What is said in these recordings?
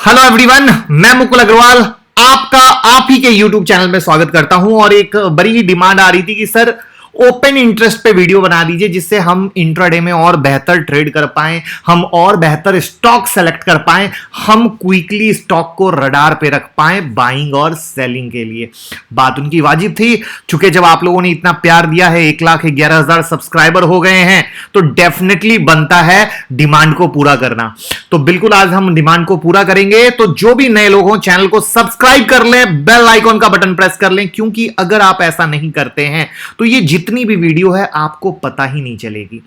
Hello everyone, मैं मुकुल अग्रवाल आपका आप ही के यूट्यूब चैनल में स्वागत करता हूं। और एक बड़ी ही डिमांड आ रही थी कि सर ओपन इंटरेस्ट पे वीडियो बना दीजिए जिससे हम इंट्राडे में और बेहतर ट्रेड कर पाएं, हम और बेहतर स्टॉक सेलेक्ट कर पाएं, हम क्विकली स्टॉक को रडार पे रख पाएं बाइंग और सेलिंग के लिए। बात उनकी वाजिब थी, चूंकि जब आप लोगों ने इतना प्यार दिया है, 1,11,000 सब्सक्राइबर हो गए हैं, तो डेफिनेटली बनता है डिमांड को पूरा करना। तो बिल्कुल आज हम डिमांड को पूरा करेंगे। तो जो भी नए लोग हो चैनल को सब्सक्राइब कर लें, बेल आइकॉन का बटन प्रेस कर लें, क्योंकि अगर आप ऐसा नहीं करते हैं तो ये जितनी भी वीडियो है आपको पता ही नहीं चलेगी।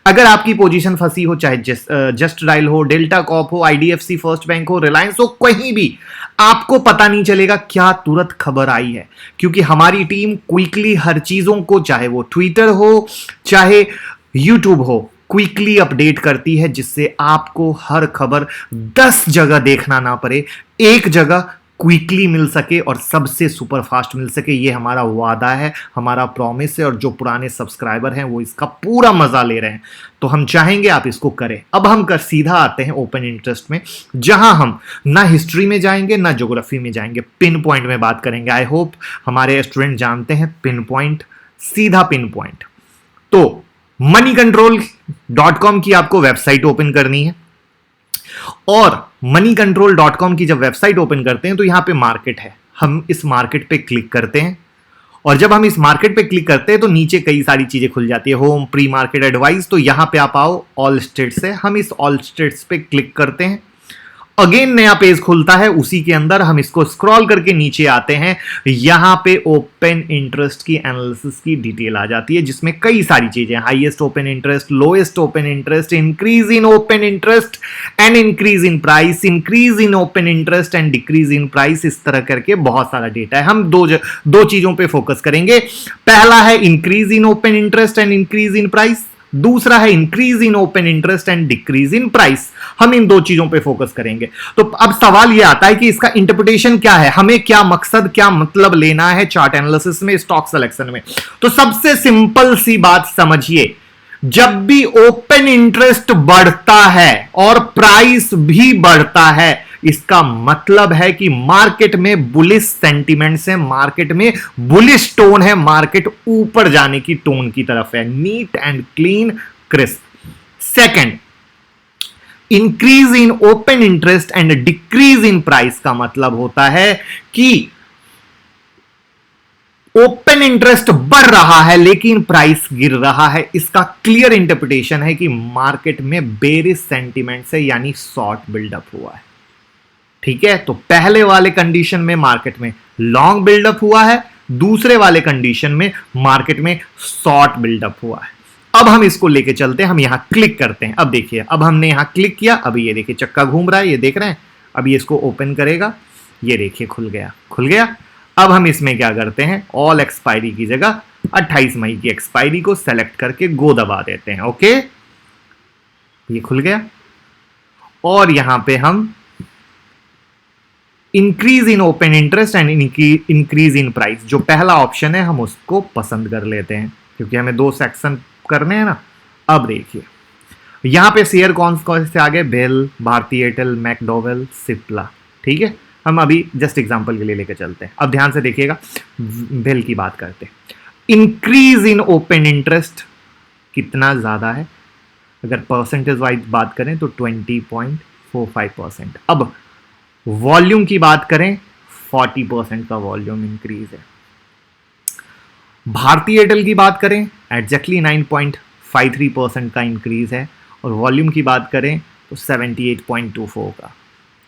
अगर आपकी पोजीशन फंसी हो, चाहे जस्ट डायल हो, डेल्टा कॉप हो, आईडीएफसी फर्स्ट बैंक हो, रिलायंस हो, कहीं भी आपको पता नहीं चलेगा क्या तुरंत खबर आई है, क्योंकि हमारी टीम क्विकली हर चीजों को, चाहे वो ट्विटर हो चाहे यूट्यूब हो, क्विकली अपडेट करती है, जिससे आपको हर खबर 10 जगह देखना ना पड़े, एक जगह क्विकली मिल सके और सबसे सुपर फास्ट मिल सके। ये हमारा वादा है, हमारा प्रॉमिस है, और जो पुराने सब्सक्राइबर हैं वो इसका पूरा मजा ले रहे हैं। तो हम चाहेंगे आप इसको करें। अब हम कर सीधा आते हैं ओपन इंटरेस्ट में, जहां हम ना हिस्ट्री में जाएंगे ना ज्योग्राफी में जाएंगे, पिन पॉइंट में बात करेंगे। आई होप हमारे स्टूडेंट जानते हैं पिन पॉइंट, सीधा पिन पॉइंट। तो moneycontrol.com की आपको वेबसाइट ओपन करनी है, और moneycontrol.com की जब वेबसाइट ओपन करते हैं तो यहां पे मार्केट है, हम इस मार्केट पे क्लिक करते हैं। और जब हम इस मार्केट पे क्लिक करते हैं तो नीचे कई सारी चीजें खुल जाती है, होम, प्री मार्केट एडवाइस। तो यहां पे आप आओ, ऑल स्टेट्स है, हम इस ऑल स्टेट्स पे क्लिक करते हैं। अगेन नया पेज खुलता है, उसी के अंदर हम इसको स्क्रॉल करके नीचे आते हैं। यहां पे ओपन इंटरेस्ट की एनालिसिस की डिटेल आ जाती है, जिसमें कई सारी चीजें, highest open interest, lowest open interest, increase in open interest and increase in price, increase in open interest and decrease in price, इस तरह करके बहुत सारा डेटा है। हम दो चीजों पे फोकस करेंगे। पहला है increase in open interest and increase in price, दूसरा है increase in open interest and decrease in price. हम इन दो चीजों पे फोकस करेंगे। तो अब सवाल यह आता है कि इसका इंटरप्रिटेशन क्या है, हमें क्या मकसद, क्या मतलब लेना है चार्ट एनालिसिस में, स्टॉक सिलेक्शन में। तो सबसे सिंपल सी बात समझिए, जब भी ओपन इंटरेस्ट बढ़ता है और प्राइस भी बढ़ता है, इसका मतलब है कि मार्केट में बुलिश सेंटीमेंट्स है, मार्केट में बुलिश टोन है, मार्केट ऊपर जाने की टोन की तरफ है। Neat and clean, crisp. Second, increase in open interest and decrease in price का मतलब होता है कि ओपन इंटरेस्ट बढ़ रहा है लेकिन प्राइस गिर रहा है। इसका क्लियर इंटरप्रिटेशन है कि मार्केट में बेरिश सेंटीमेंट से, यानी शॉर्ट बिल्डअप हुआ है। ठीक है, तो पहले वाले कंडीशन में मार्केट में लॉन्ग बिल्डअप हुआ है, दूसरे वाले कंडीशन में मार्केट में शॉर्ट बिल्डअप हुआ है। अब हम इसको लेके चलते हैं, हम यहां क्लिक करते हैं। अब देखिए, अब हमने यहां क्लिक किया, अभी ये देखिए चक्का घूम रहा है, ये देख रहे हैं। अब ये इसको ओपन करेगा, ये देखिए खुल गया, खुल गया। अब हम इसमें क्या करते हैं, ऑल एक्सपायरी की जगह 28 मई की एक्सपायरी को सेलेक्ट करके गो दबा देते हैं। ओके, ये खुल गया। और यहां पे हम increase in open interest and increase in price, जो पहला ऑप्शन है, हम उसको पसंद कर लेते हैं, क्योंकि हमें दो सेक्शन करने हैं ना। अब देखिए यहां पे शेयर कौन से आ गए, बेल, भारती एयरटेल, मैकडॉवेल, सिप्ला। ठीक है, हम अभी जस्ट एग्जांपल के लिए लेकर चलते हैं। अब ध्यान से देखिएगा, बेल की बात करते हैं। इंक्रीज इन ओपन इंटरेस्ट कितना ज्यादा है, अगर परसेंटेज वाइज बात करें तो 20.45%। अब वॉल्यूम की बात करें, 40% का वॉल्यूम इंक्रीज है। भारती एयरटेल की बात करें, एग्जैक्टली 9.53% का इंक्रीज है। और वॉल्यूम की बात करें तो 78.24 का।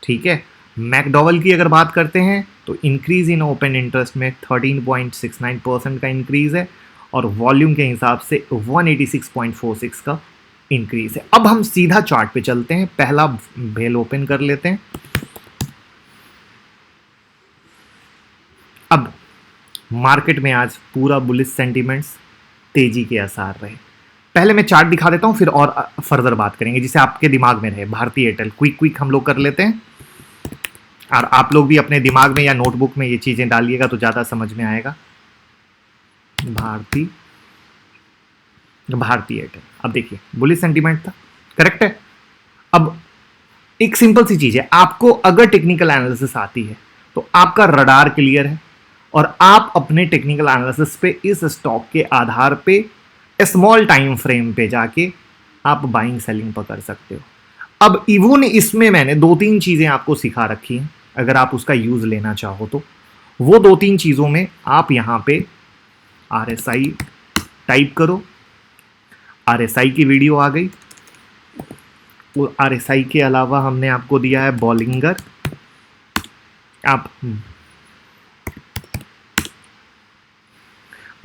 ठीक है, मैकडॉवेल की अगर बात करते हैं तो इंक्रीज इन ओपन इंटरेस्ट में 13.69% का इंक्रीज है, और वॉल्यूम के हिसाब से 186.46 का इंक्रीज है। अब हम सीधा चार्ट पे चलते हैं, पहला भेल ओपन कर लेते हैं। अब मार्केट में आज पूरा बुलिश सेंटीमेंट्स, तेजी के आसार रहे। पहले मैं चार्ट दिखा देता हूं, फिर और फर्दर बात करेंगे, जिसे आपके दिमाग में रहे। भारती एयरटेल क्विक हम लोग कर लेते हैं, और आप लोग भी अपने दिमाग में या नोटबुक में ये चीजें डालिएगा तो ज्यादा समझ में आएगा। भारती एयरटेल, अब देखिए बुलिश सेंटीमेंट था, करेक्ट है। अब एक सिंपल सी चीज है, आपको अगर टेक्निकल एनालिसिस आती है तो आपका रडार क्लियर है और आप अपने टेक्निकल एनालिसिस पे इस स्टॉक के आधार पे स्मॉल टाइम फ्रेम पे जाके आप बाइंग सेलिंग पकड़ सकते हो। अब इवन इसमें मैंने 2-3 चीजें आपको सिखा रखी हैं, अगर आप उसका यूज लेना चाहो तो वो 2-3 चीजों में आप यहां पे RSI टाइप करो, RSI की वीडियो आ गई। वो RSI के अलावा हमने आपको दिया है बॉलिंगर, आप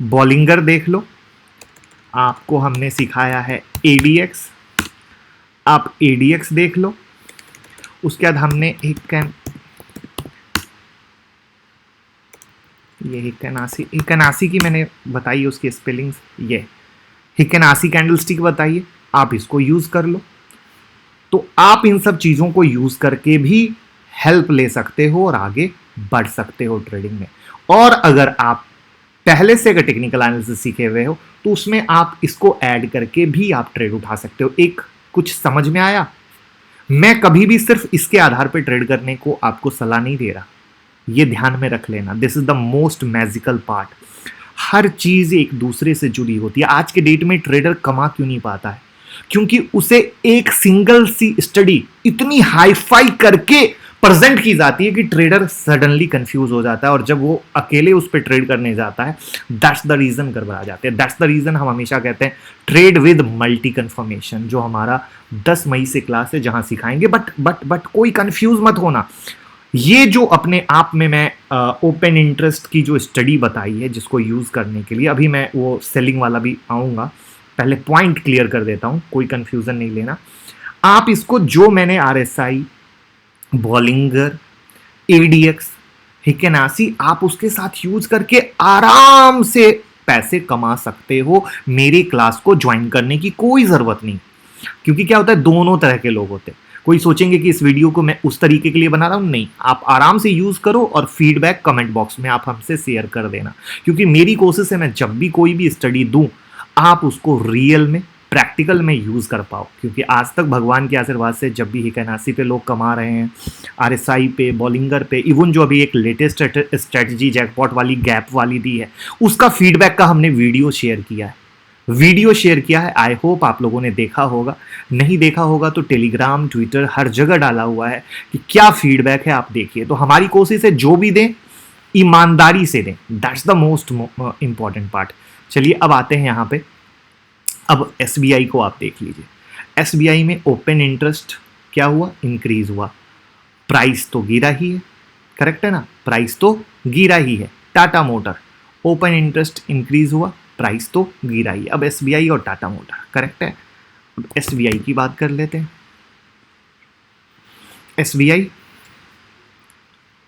बॉलिंगर देख लो। आपको हमने सिखाया है ADX, आप ADX देख लो। उसके बाद हमने हिकेनासी की मैंने बताई उसकी स्पेलिंग्स, ये हिकेनासी कैंडलस्टिक बताइए, आप इसको यूज कर लो। तो आप इन सब चीजों को यूज करके भी हेल्प ले सकते हो और आगे बढ़ सकते हो ट्रेडिंग में। और अगर आप पहले से अगर टेक्निकल एनालिसिस सीखे हुए हो तो उसमें आप इसको ऐड करके भी आप ट्रेड उठा सकते हो। एक कुछ समझ में आया? मैं कभी भी सिर्फ इसके आधार पर ट्रेड करने को आपको सलाह नहीं दे रहा, ये ध्यान में रख लेना। This is the most magical part. हर चीज एक दूसरे से जुड़ी होती है। आज के डेट में ट्रेडर कमा क्यों नहीं पाता है? क्योंकि उसे एक सिंगल सी स्टडी इतनी हाईफाई करके प्रेजेंट की जाती है कि ट्रेडर सडनली कंफ्यूज हो जाता है और जब वो अकेले उस पर ट्रेड करने जाता है, दैट्स द रीजन गड़बड़ा जाते हैं। दैट्स द रीजन हम हमेशा कहते हैं ट्रेड विद मल्टी कन्फर्मेशन, जो हमारा 10 मई से क्लास है जहां सिखाएंगे। बट कोई कंफ्यूज मत होना। ये जो अपने आप में मैं ओपन इंटरेस्ट की जो स्टडी बताई है जिसको यूज करने के लिए, अभी मैं वो सेलिंग वाला भी आऊंगा, पहले पॉइंट क्लियर कर देता हूं, कोई कंफ्यूजन नहीं लेना। आप इसको जो मैंने RSI, बॉलिंगर, ADX, हिकेनासी, आप उसके साथ यूज करके आराम से पैसे कमा सकते हो। मेरी क्लास को ज्वाइन करने की कोई जरूरत नहीं, क्योंकि क्या होता है, दोनों तरह के लोग होते हैं। कोई सोचेंगे कि इस वीडियो को मैं उस तरीके के लिए बना रहा हूं, नहीं, आप आराम से यूज करो और फीडबैक कमेंट बॉक्स में आप हमसे शेयर कर देना। क्योंकि मेरी कोशिश है मैं जब भी कोई भी स्टडी दूं आप उसको रियल में प्रैक्टिकल में यूज कर पाओ। क्योंकि आज तक भगवान के आशीर्वाद से जब भी हिकेनासी पे लोग कमा रहे हैं, RSI पे, बॉलिंगर पे, इवन जो अभी एक लेटेस्ट स्ट्रेटजी जैकपॉट वाली गैप वाली दी है, उसका फीडबैक का हमने वीडियो शेयर किया है। आई होप आप लोगों ने देखा होगा, नहीं देखा होगा तो टेलीग्राम, ट्विटर, हर जगह डाला हुआ है कि क्या फीडबैक है, आप देखिए। तो हमारी कोशिश है जो भी दें ईमानदारी से दें, that's the most important part. चलिए अब आते हैं यहाँ पे, अब SBI को आप देख लीजिए। SBI में ओपन इंटरेस्ट क्या हुआ, इंक्रीज हुआ, प्राइस तो गिरा ही है, करेक्ट है ना, प्राइस तो गिरा ही है। Tata motor open interest increase हुआ, प्राइस तो गिरा ही। अब SBI और टाटा मोटर, करेक्ट है। अब SBI की बात कर लेते हैं। SBI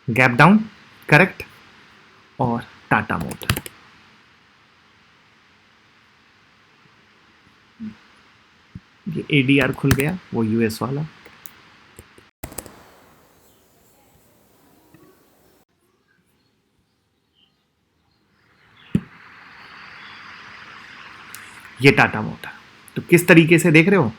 गैप डाउन, करेक्ट, और टाटा मोटर ये ADR खुल गया, वो US वाला। ये टाटा मोटर, तो किस तरीके से देख रहे हो,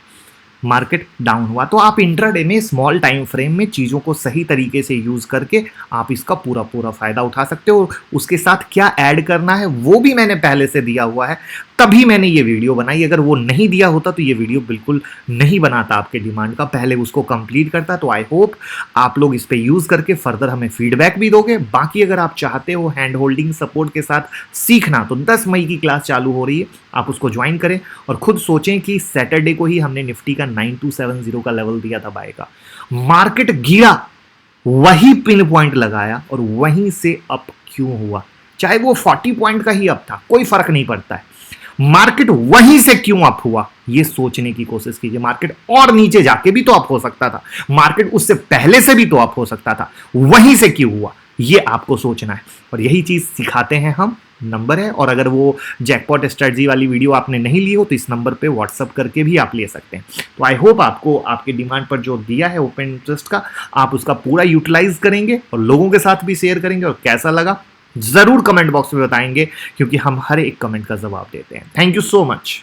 मार्केट डाउन हुआ तो आप इंट्राडे में स्मॉल टाइम फ्रेम में चीज़ों को सही तरीके से यूज करके आप इसका पूरा फायदा उठा सकते हो। उसके साथ क्या ऐड करना है वो भी मैंने पहले से दिया हुआ है, तभी मैंने ये वीडियो बनाई। अगर वो नहीं दिया होता तो ये वीडियो बिल्कुल नहीं बनाता आपके डिमांड का, पहले उसको कंप्लीट करता। तो आई होप आप लोग इस पे यूज करके फर्दर हमें फीडबैक भी दोगे। बाकी अगर आप चाहते हो हैंड होल्डिंग सपोर्ट के साथ सीखना तो 10 मई की क्लास चालू हो रही है, आप उसको ज्वाइन करें और खुद सोचें कि सैटरडे को ही हमने निफ्टी का 9270 का लेवल दिया था बाय का, मार्केट गिरा, वही पिन पॉइंट लगाया और वहीं से अप क्यों हुआ, चाहे वो 40 पॉइंट का ही अप था, कोई फर्क नहीं पड़ता है, मार्केट वहीं से क्यों अप हुआ ये सोचने की कोशिश कीजिए। मार्केट और नीचे जाके भी तो अप हो सकता था, मार्केट उससे पहले से भी तो अप हो सकता था, वहीं से क्यों हुआ ये आपको सोचना है और यही चीज सिखाते हैं हम। नंबर है, और अगर वो जैकपॉट स्ट्रेटजी वाली वीडियो आपने नहीं ली हो तो इस नंबर पे व्हाट्सअप करके भी आप ले सकते हैं। तो आई होप आपको आपके डिमांड पर जो दिया है ओपन इंटरेस्ट का, आप उसका पूरा यूटिलाइज करेंगे और लोगों के साथ भी शेयर करेंगे, और कैसा लगा जरूर कमेंट बॉक्स में बताएंगे, क्योंकि हम हर एक कमेंट का जवाब देते हैं। Thank you so much.